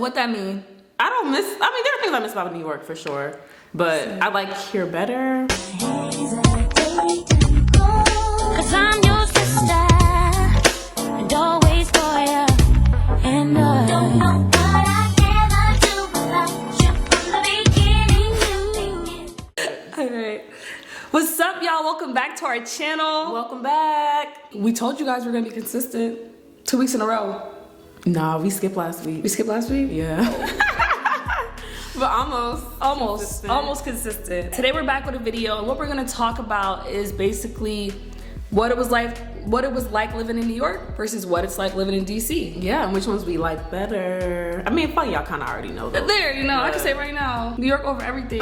What that mean? I don't miss, I mean, there are things I miss about New York for sure, but I like here better. Cause I'm your sister and always for you. And I don't know what I'd ever do without you from the beginning. Alright. What's up, y'all? Welcome back to our channel. Welcome back. We told you guys we're gonna be consistent 2 weeks in a row. Nah, we skipped last week. We skipped last week? Yeah. But almost consistent. Today we're back with a video, and what we're gonna talk about is basically what it was like living in New York versus what it's like living in DC. Yeah, and which ones we like better. I mean, probably y'all kind of already know those. There, you know, I can say right now, New York over everything.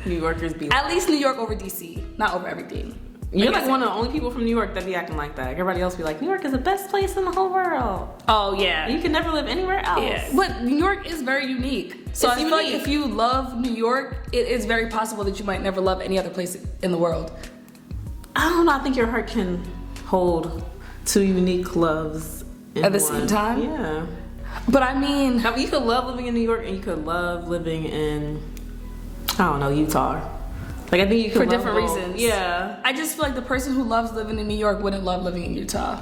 New Yorkers be At least New York over DC, not over everything. You're like one of the only people from New York that be acting like that. Everybody else be like, New York is the best place in the whole world. Oh yeah. You can never live anywhere else. Yeah. But New York is very unique. So I feel like if you love New York, it is very possible that you might never love any other place in the world. I don't know, I think your heart can hold two unique loves at the same time. Yeah. But I mean, you could love living in New York and you could love living in, I don't know, Utah. Like I think you could for different reasons. Yeah. I just feel like the person who loves living in New York wouldn't love living in Utah.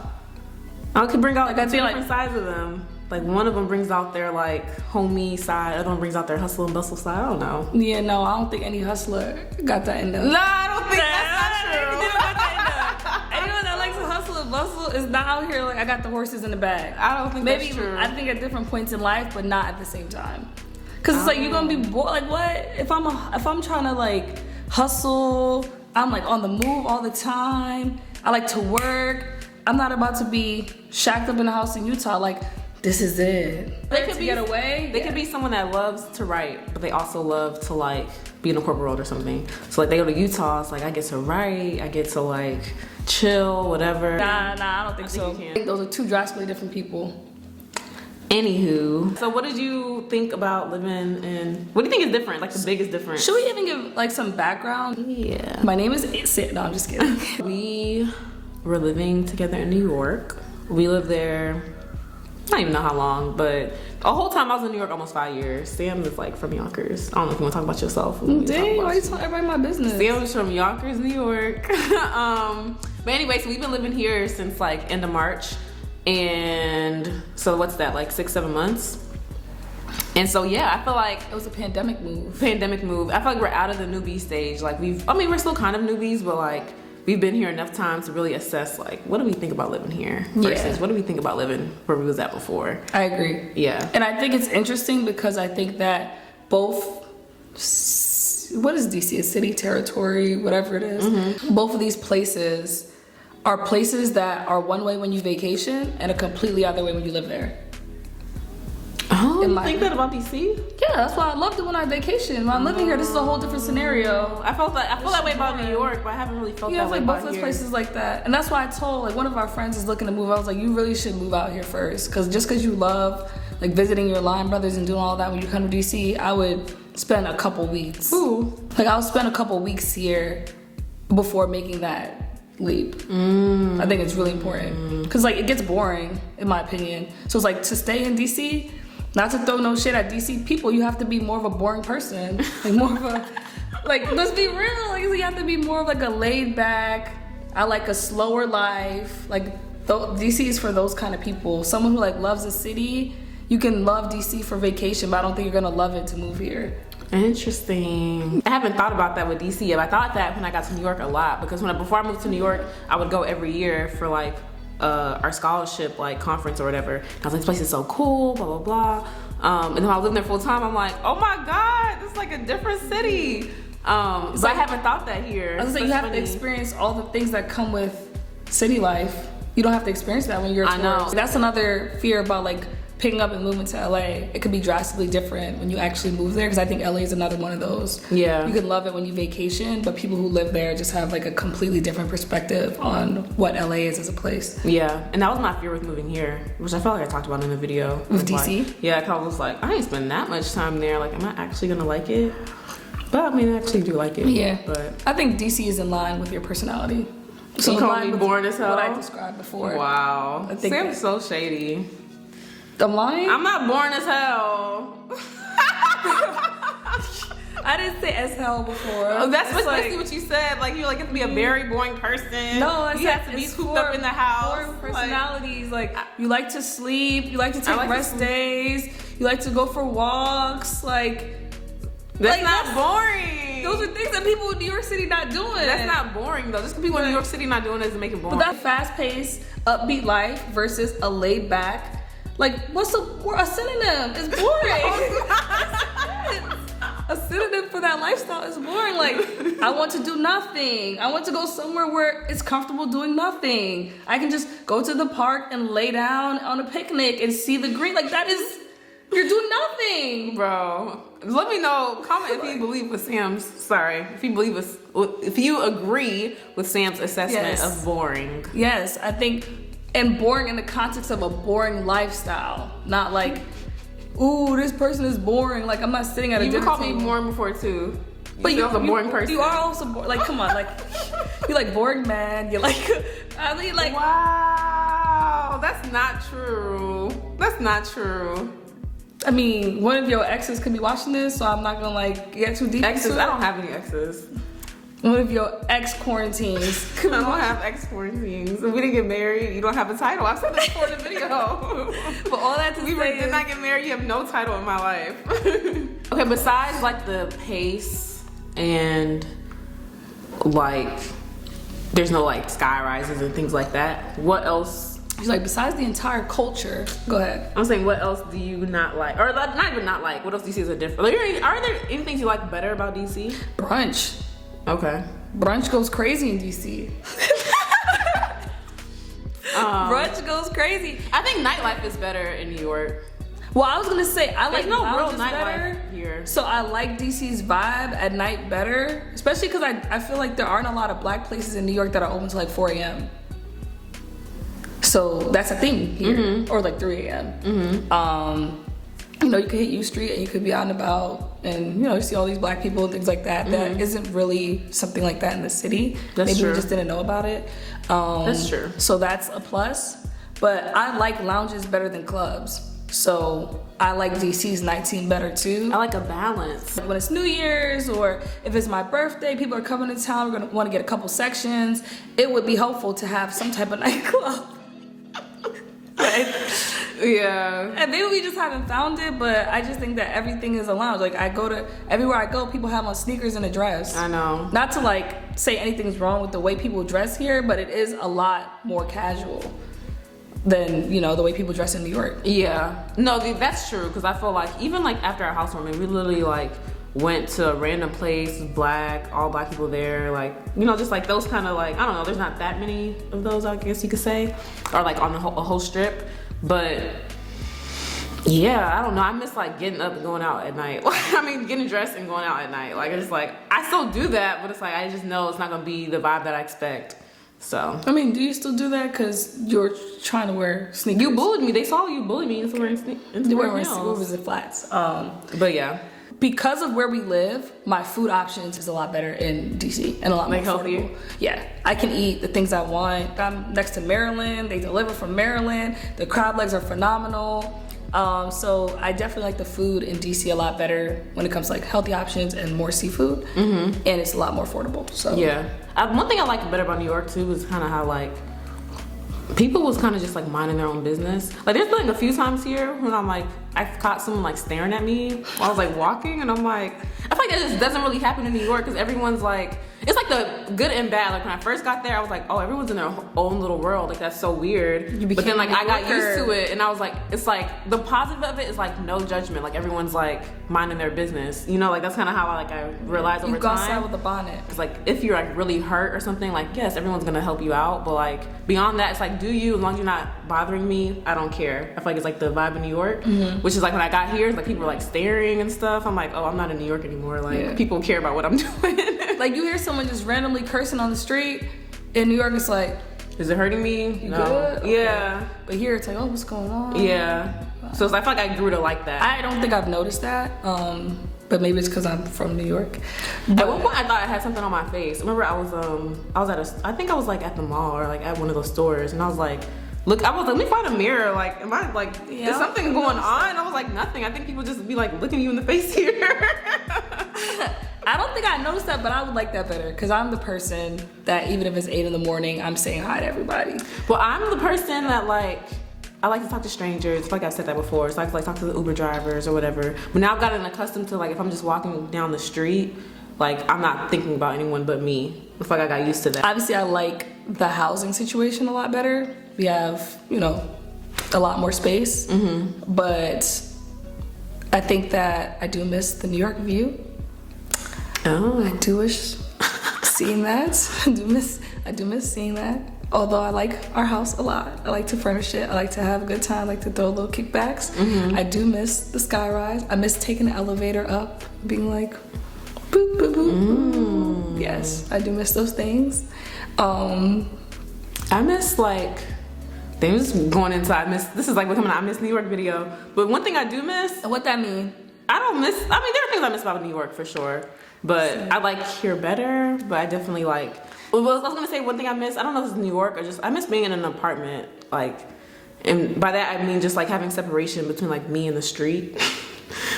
I could bring out like different sides of them. Like one of them brings out their like homey side, the other one brings out their hustle and bustle side. I don't know. Yeah, no, I don't think any hustler got that in them. No, I don't think that's not true. Anyone that likes to hustle and bustle is not out here like I got the horses in the bag. I don't think that's true. I think at different points in life, but not at the same time. Cause it's like you're gonna be bored. Like what if I'm trying to like hustle? I'm like on the move all the time. I like to work. I'm not about to be shacked up in a house in Utah. Like this is it. They could get away. They could be someone that loves to write, but they also love to like be in the corporate world or something. So like they go to Utah, it's like I get to write, I get to like chill, whatever. Nah, I don't think so. I think those are two drastically different people. Anywho, so what did you think about living in, what do you think is different, like the biggest difference? Should we even give like some background? Yeah. My name is Sid. No, I'm just kidding. We were living together in New York. We lived there, I don't even know how long, but the whole time I was in New York, almost 5 years. Sam is like from Yonkers. I don't know if you want to talk about yourself. Dang, why you telling everybody my business? Sam is from Yonkers, New York. But anyway, so we've been living here since like end of March. And so what's that, like 6-7 months? And so yeah, I feel like it was a pandemic move. I feel like we're out of the newbie stage. Like we're still kind of newbies, but like we've been here enough time to really assess like what do we think about living here versus what do we think about living where we was at before. I agree. Yeah. And I think it's interesting because I think that both, what is DC, a city, territory, whatever it is, both of these places are places that are one way when you vacation and a completely other way when you live there. Oh, you think that about DC? Yeah, that's why I loved it when I vacation. When I'm living here, this is a whole different scenario. I feel that way about New York, but I haven't really felt that way about both those places like that. And that's why I told, like, one of our friends is looking to move. I was like, you really should move out here first. Because just because you love, like, visiting your line brothers and doing all that when you come to DC, I would spend a couple weeks. Ooh. Like, I'll spend a couple weeks here before making that leap. I think it's really important. Because, like, it gets boring, in my opinion. So it's like, to stay in DC, not to throw no shit at DC people, you have to be more of a boring person. Like more of a, like, let's be real. Like, you have to be more of like a laid back, I like a slower life. Like, DC is for those kind of people. Someone who like loves a city, you can love DC for vacation, but I don't think you're gonna love it to move here. Interesting. I haven't thought about that with DC yet. I thought that when I got to New York a lot because before I moved to New York, I would go every year for like our scholarship like conference or whatever. And I was like, this place is so cool, blah blah blah. And then when I was living there full time, I'm like, oh my god, this is like a different city. But I haven't thought that here. I was like, you have to experience all the things that come with city life. You don't have to experience that when you're a tourist. I know. That's another fear about like picking up and moving to LA. It could be drastically different when you actually move there, because I think LA is another one of those. Yeah. You can love it when you vacation, but people who live there just have like a completely different perspective on what LA is as a place. Yeah, and that was my fear with moving here, which I felt like I talked about in the video. With DC? Like, yeah, I was like, I ain't spend that much time there. Like, am I actually gonna like it? But I mean, I actually do like it. Yeah. But I think DC is in line with your personality. So you call me boring as hell? What I described before. Wow. Sam's so shady. I'm lying? I'm not boring as hell. I didn't say as hell before. Oh, that's It's basically what you said. Like, you like have to be a very boring person. No, I you said have to be it's cooped up in the house. Boring personalities. Like, you like to sleep. You like to take like to rest sleep. days. You like to go for walks. Like, That's like, not boring. those are things that people in New York City not doing. That's not boring though. Just because people in New York City not doing it doesn't make it boring. But that fast-paced, upbeat life versus a laid-back, like, what's a synonym? It's boring. A synonym for that lifestyle is boring. Like, I want to do nothing. I want to go somewhere where it's comfortable doing nothing. I can just go to the park and lay down on a picnic and see the green. Like, that is, you're doing nothing. Bro, let me know. Comment if you believe with Sam's. Sorry, if you agree with Sam's assessment Yes. of boring. Yes, I think, and boring in the context of a boring lifestyle, not like, ooh, this person is boring. Like, I'm not sitting at a You dinner called me table. boring before too. But you're a boring person. You are also boring. Like, come on, like, you like boring man. You like, I mean, like, Wow, that's not true. That's not true. I mean, one of your exes could be watching this, so I'm not gonna like get too deep Exes? into it. I don't have any exes. One of your ex quarantines. I don't have ex quarantines. We didn't get married. You don't have a title. I've said this before in the video. But all that to We say did is, not get married. You have no title in my life. Okay, besides like the pace and like there's no like sky rises and things like that. What else? she's like, besides the entire culture, go ahead. I'm saying, what else do you not like, or not even not like? What else do you see as a difference? Are there any things you like better about DC? Brunch. Okay. Brunch goes crazy in DC. Brunch goes crazy. I think nightlife is better in New York. Well, I was gonna say I like There's no real lounges better. nightlife here. So I like DC's vibe at night better, especially because I feel like there aren't a lot of black places in New York that are open till like 4 a.m. So that's a thing here, or like 3 a.m. You know, you could hit U Street and you could be out and about, and you know, you see all these black people and things like that. That isn't really something like that in the city. That's Maybe true. we just didn't know about it. That's true. So that's a plus. But I like lounges better than clubs. So I like DC's night scene better too. I like a balance. When it's New Year's or if it's my birthday, people are coming to town, we're gonna wanna get a couple sections. It would be helpful to have some type of nightclub. Right? Yeah. And maybe we just haven't found it, but I just think that everything is a lounge. Like everywhere I go, people have on sneakers and a dress. I know. Not to like say anything's wrong with the way people dress here, but it is a lot more casual than, you know, the way people dress in New York. Yeah. No, that's true. Because I feel like even like after our housewarming, we literally like went to a random place, all black people there. Like, you know, just like those kind of like, I don't know, there's not that many of those, I guess you could say. Or like on a whole strip. But yeah, I don't know. I miss like getting up and going out at night. I mean, getting dressed and going out at night. Like, it's like, I still do that, but it's like, I just know it's not going to be the vibe that I expect. So. I mean, do you still do that? Because you're trying to wear sneakers. You bullied me. They saw you bully me into wearing You were wearing heels. sneakers and flats. But yeah. Because of where we live, my food options is a lot better in DC and a lot more Like healthier? affordable. Yeah, I can eat the things I want. I'm next to Maryland. They deliver from Maryland. The crab legs are phenomenal. So I definitely like the food in DC a lot better when it comes to like healthy options and more seafood. And it's a lot more affordable. So Yeah. One thing I like better about New York too is kind of how like people was kind of just like minding their own business. Like there's been like a few times here when I'm like, I've caught someone like staring at me while I was like walking, and I'm like, I feel like that just doesn't really happen in New York because everyone's like, it's like the good and bad. Like when I first got there, I was like, oh, everyone's in their own little world. Like that's so weird. But then like I got used to it, and I was like, it's like the positive of it is like no judgment. Like everyone's like minding their business. You know, like that's kind of how I realized over you go outside time. with a bonnet. It's like if you're like really hurt or something, like yes, everyone's gonna help you out, but like beyond that, it's like do you, as long as you're not bothering me, I don't care. I feel like it's like the vibe in New York, which is like when I got here, it's like people were like staring and stuff. I'm like, oh, I'm not in New York anymore. Like people care about what I'm doing. Like you hear someone just randomly cursing on the street in New York, it's like, is it hurting me? you good? Okay. Yeah. But here it's like, oh, what's going on? Yeah. So it's, I feel like I grew to like that. I don't think I've noticed that. But maybe it's because I'm from New York. But At one point, I thought I had something on my face. Remember, I was at I think I was like at the mall or like at one of those stores, and I was like, look. I was like, let me find a mirror. Like, am I like, Yeah, is something going on? I was like, nothing. I think people just be like looking you in the face here. I don't think I noticed that, but I would like that better because I'm the person that even if it's 8 in the morning, I'm saying hi to everybody. Well, I'm the person that like, I like to talk to strangers. Like I've said that before. So I like to talk to the Uber drivers or whatever. But now I've gotten accustomed to like, if I'm just walking down the street, like I'm not thinking about anyone but me. I feel like I got used to that. Obviously, I like the housing situation a lot better. We have, you know, a lot more space. But I think that I do miss the New York view. Oh. I do wish seeing that. I do miss seeing that. Although I like our house a lot. I like to furnish it. I like to have a good time. I like to throw little kickbacks. I do miss the skyrise. I miss taking the elevator up, being like, boop, boop, boop, boop. Yes, I do miss those things. I miss like things going inside. This is like becoming an I miss New York video. But one thing I do miss, What that mean? I don't miss, I mean, there are things I miss about New York for sure. But I like here better, but I definitely like, well, I was gonna say one thing I miss, I don't know if it's New York or just, I miss being in an apartment, like, and by that I mean just like having separation between like me and the street.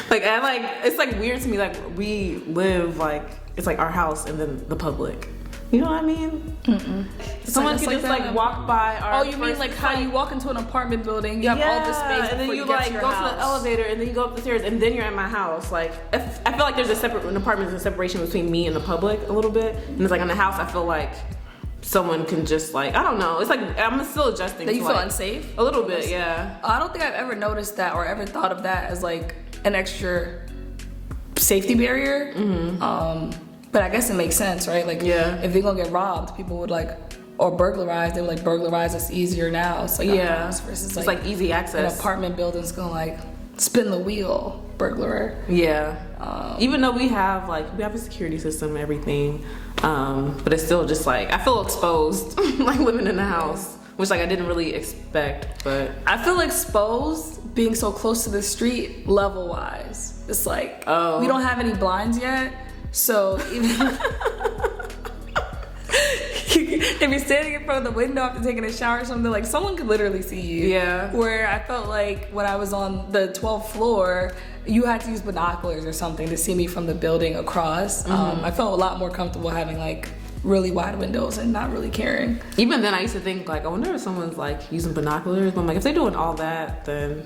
Like, I like, it's like weird to me, like we live like, it's like our house and then the public. You know what I mean? Someone It's could like just that. like walk by our Oh, you mean like how you walk into an apartment building, you have all this space and then before you get like to your go house. to the elevator and then you go up the stairs and then you're in my house. Like, I feel like there's an apartment, there's a separation between me and the public a little bit. And it's like in the house, I feel like someone can just like, I don't know. It's like, I'm still adjusting. That you to, feel like, unsafe? A little bit, yeah. I don't think I've ever noticed that or ever thought of that as like an extra safety barrier. But I guess it makes sense, right? Like, Yeah. if they're gonna get robbed, people would like, or burglarized, they would like burglarize us easier now. So like, Yeah. versus It's like easy an access. apartment building's gonna like spin the wheel, burglar. Yeah. Even though we have a security system and everything, but it's still just like, I feel exposed, like living in the house, which like I didn't really expect, but. I feel exposed being so close to the street level wise. It's like, we don't have any blinds yet. So even if you're standing in front of the window after taking a shower or something, like someone could literally see you. Yeah. Where I felt like when I was on the 12th floor, you had to use binoculars or something to see me from the building across. I felt a lot more comfortable having like really wide windows and not really caring. Even then I used to think like, I wonder if someone's like using binoculars. But I'm like, if they're doing all that, then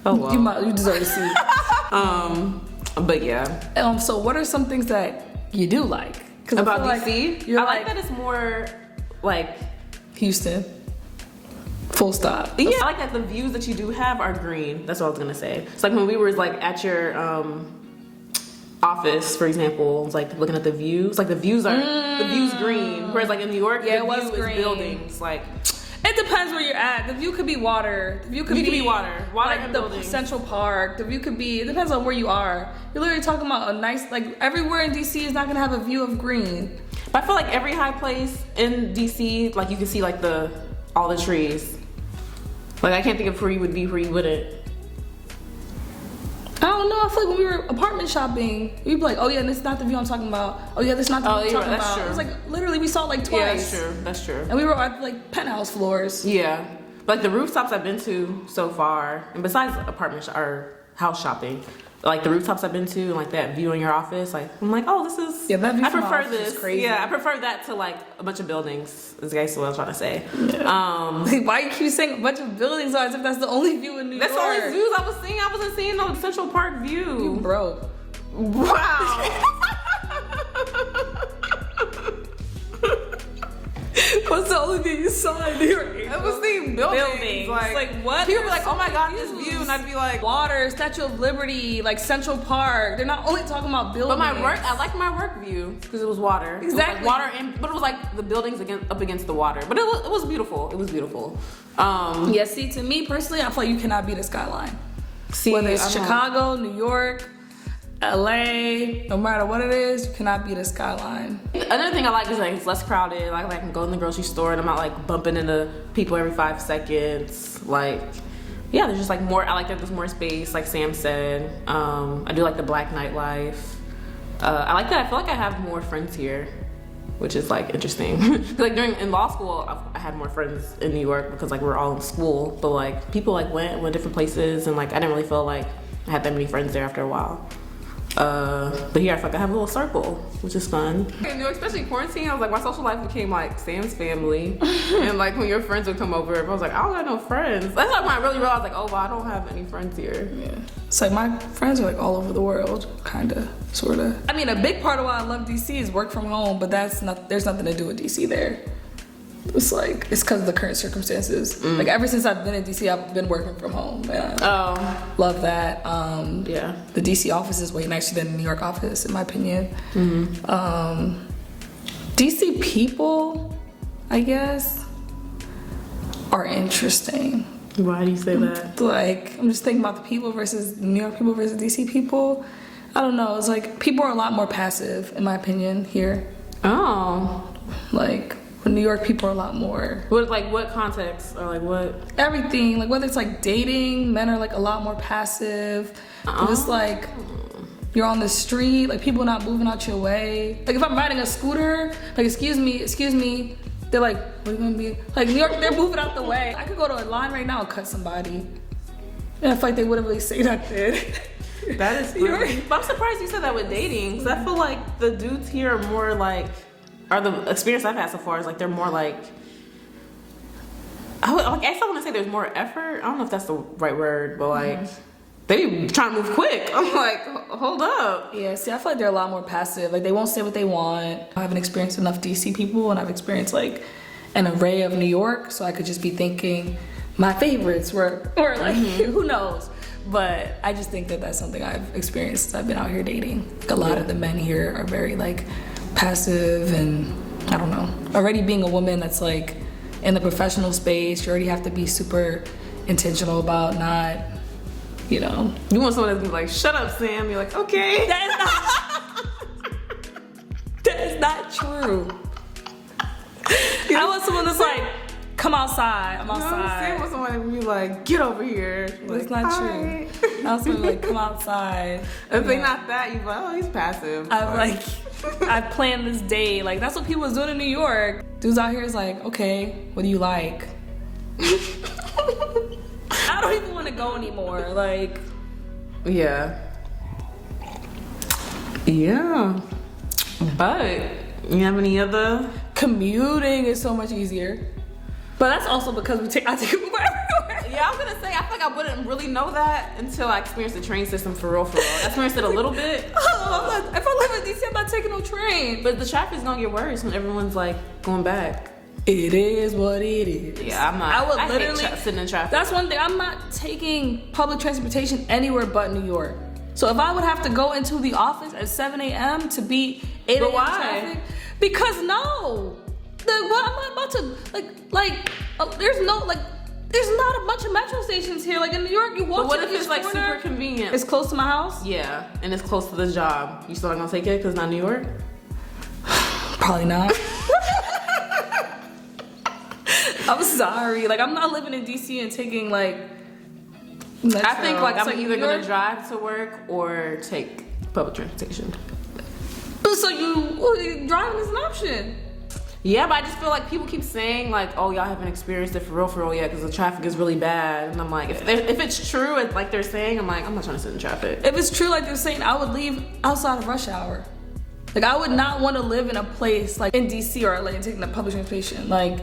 oh well. You deserve to see. But yeah. So what are some things that you do like? 'Cause I About feel DC? like you're I like that it's more like, Houston. Full stop. yeah, I like that the views that you do have are green. That's what I was gonna say. It's like when we were like at your office, for example, it's like looking at the views. Like the views green. Whereas like in New York, Yeah, the it was view is green. buildings. Like It depends where you're at. The view could be water. The view could be water like and the buildings. Central Park. The view could be. It depends on where you are. You're literally talking about a nice, like everywhere in DC is not gonna have a view of green. But I feel like every high place in DC, like you can see like all the trees. Like I can't think of where you would be where you wouldn't. I don't know. I feel like when we were apartment shopping, we'd be like, "Oh yeah, this is not the view I'm talking about. Oh yeah, this is not the view I'm yeah, talking that's about." true. It was like literally we saw it like twice. Yeah, that's true. That's true. And we were at like penthouse floors. Yeah, but like the rooftops I've been to so far, and besides or house shopping, like the rooftops I've been to, and like that view in your office, like I'm like, oh, this is. Yeah, that view I from my prefer office is this. crazy. Yeah, I prefer that to like a bunch of buildings. Is basically what I'm trying to say. Like, why you keep saying a bunch of buildings as if that's the only view in New That's York? the only views I was seeing. I wasn't seeing no Central Park view. You broke. Wow. What's the only thing you saw in New York? I was seeing buildings. Buildings. Like, what? People were like, oh my god, this view. And I'd be like, Water, Statue of Liberty, like Central Park. They're not only talking about buildings. but I liked my work view because it was water. Exactly. It was like water, but it was like the buildings up against the water. But it was beautiful. It was beautiful. Yeah, see, to me personally, I feel like you cannot beat a skyline. See, Whether it's I don't- Chicago, New York, LA, no matter what it is, you cannot beat a skyline. Another thing I like is like it's less crowded. Like I can go in the grocery store and I'm not like bumping into people every 5 seconds. Like, yeah, there's just like more. I like that there's more space, like Sam said. I do like the black nightlife. I like that. I feel like I have more friends here. which is like interesting. Like in law school, I had more friends in New York because like we're all in school, but like people like went different places, and like I didn't really feel like I had that many friends there after a while. But here I feel like I have a little circle, which is fun. In New York, especially quarantine, I was like, my social life became like Sam's family. And like when your friends would come over, I was like, I don't have no friends. That's like when I really realized like, oh, well, I don't have any friends here. Yeah. It's like my friends are like all over the world, kinda, sorta. I mean, a big part of why I love DC is work from home, but there's nothing to do with DC there. It's like, it's because of the current circumstances. Like ever since I've been in DC, I've been working from home. And I love that. Yeah. The DC office is way nicer than the New York office, in my opinion. DC people, I guess, are interesting. Why do you say that? Like, I'm just thinking about the people versus the New York people versus DC people. I don't know. It's like people are a lot more passive, in my opinion, here. Oh. Like, New York people are a lot more. What context or like what? Everything, like whether it's like dating, men are like a lot more passive. Just like you're on the street, like people not moving out your way. Like if I'm riding a scooter, like excuse me, they're like, what are you gonna be? Like New York, they're moving out the way. I could go to a line right now and cut somebody. And I feel like they wouldn't really say nothing. That is funny. But I'm surprised you said that with dating, because I feel like the dudes here are more like, or the experience I've had so far is like they're more like, I guess I want to say there's more effort. I don't know if that's the right word, but like they be trying to move quick. I'm like, hold up. Yeah, see, I feel like they're a lot more passive. Like they won't say what they want. I haven't experienced enough DC people, and I've experienced like an array of New York, so I could just be thinking my favorites were, or like who knows. But I just think that that's something I've experienced since I've been out here dating. Like, a lot of the men here are very like passive, and I don't know. Already being a woman that's like in the professional space, you already have to be super intentional about not, you know. You want someone that's gonna be like, shut up, Sam. You're like, okay. That is not true. I want someone that's like, come outside. I'm outside. Sam wants someone to be like, get over here. That's like, not true. I want someone like, come outside. If they not that, you're like, oh, he's passive. I'm like, I planned this day. Like, that's what people was doing in New York. Dudes out here is like, okay, what do you like? I don't even want to go anymore. Like, yeah. But you have any other? Commuting is so much easier. But that's also because I take Uber everywhere. Yeah, I was gonna say, I feel like I wouldn't really know that until I experienced the train system for real. I experienced it a little bit. If I live in DC, I'm not taking no train. But the traffic's gonna get worse when everyone's like going back. It is what it is. Yeah, I'm not. I literally hate sitting in traffic. That's one thing. I'm not taking public transportation anywhere but New York. So if I would have to go into the office at 7 a.m. to beat 8 a.m. traffic, because no. What am I about to there's not a bunch of metro stations here. Like in New York, you walk. But what if it's like super convenient? It's close to my house. Yeah, and it's close to the job. You still not gonna take it because it's not New York? Probably not. I'm sorry. Like I'm not living in DC and taking like. Metro. I think like I'm either gonna drive to work or take public transportation. So driving is an option. Yeah, but I just feel like people keep saying like, oh, y'all haven't experienced it for real yet because the traffic is really bad. And I'm like, if it's true, it's like they're saying, I'm like, I'm not trying to sit in traffic. If it's true like they're saying, I would leave outside of rush hour. Like I would not want to live in a place like in DC or LA and taking the public transportation. Like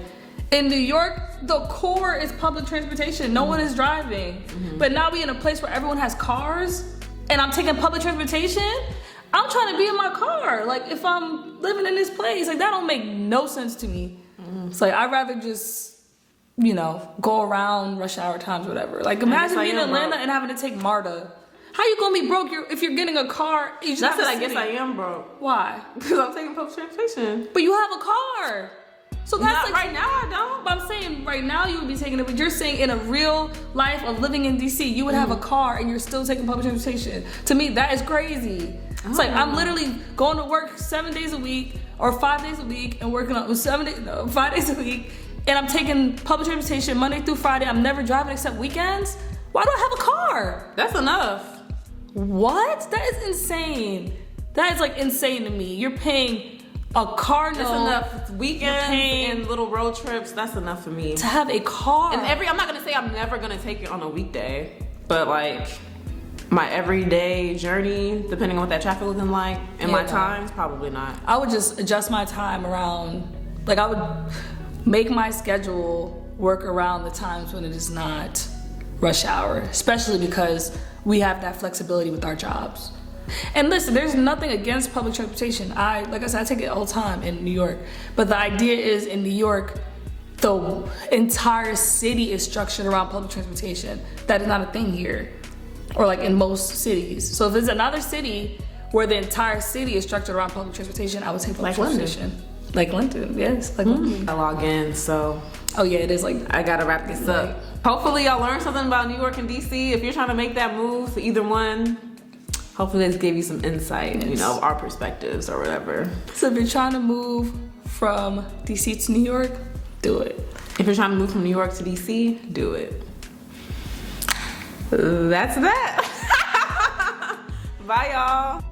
in New York, the core is public transportation. No one is driving. But now we in a place where everyone has cars and I'm taking public transportation. I'm trying to be in my car. Like if I'm living in this place, like that don't make no sense to me. It's like I'd rather just, you know, go around rush hour times or whatever. Like imagine being in Atlanta and having to take MARTA. How you gonna be broke if you're getting a car? You just I guess I am broke. Why? Because I'm taking public transportation. But you have a car. So that's not like, right now I don't. But I'm saying right now you would be taking it, but you're saying in a real life of living in DC, you would have a car and you're still taking public transportation. To me, that is crazy. It's like I'm literally going to work 7 days a week or 5 days a week and working on 5 days a week, and I'm taking public transportation Monday through Friday. I'm never driving except weekends. Why do I have a car? That's enough. What? That is insane. That is like insane to me. You're paying A car, no. That's enough. Weekends paying- and little road trips, that's enough for me. To have a car. And I'm not gonna say I'm never gonna take it on a weekday, but like my everyday journey, depending on what that traffic looking like, and my no. times, probably not. I would just adjust my time around, like I would make my schedule work around the times when it is not rush hour, especially because we have that flexibility with our jobs. And listen, there's nothing against public transportation. Like I said, I take it all the time in New York. But the idea is in New York, the entire city is structured around public transportation. That is not a thing here, or like in most cities. So if it's another city where the entire city is structured around public transportation, I would take public Like London. transportation. Like London, yes, like London. I log in, so Oh yeah, it is like I gotta wrap this up. Hopefully y'all learned something about New York and DC. If you're trying to make that move to either one, hopefully this gave you some insight, you know, of our perspectives or whatever. So if you're trying to move from DC to New York, do it. If you're trying to move from New York to DC, do it. That's that. Bye y'all.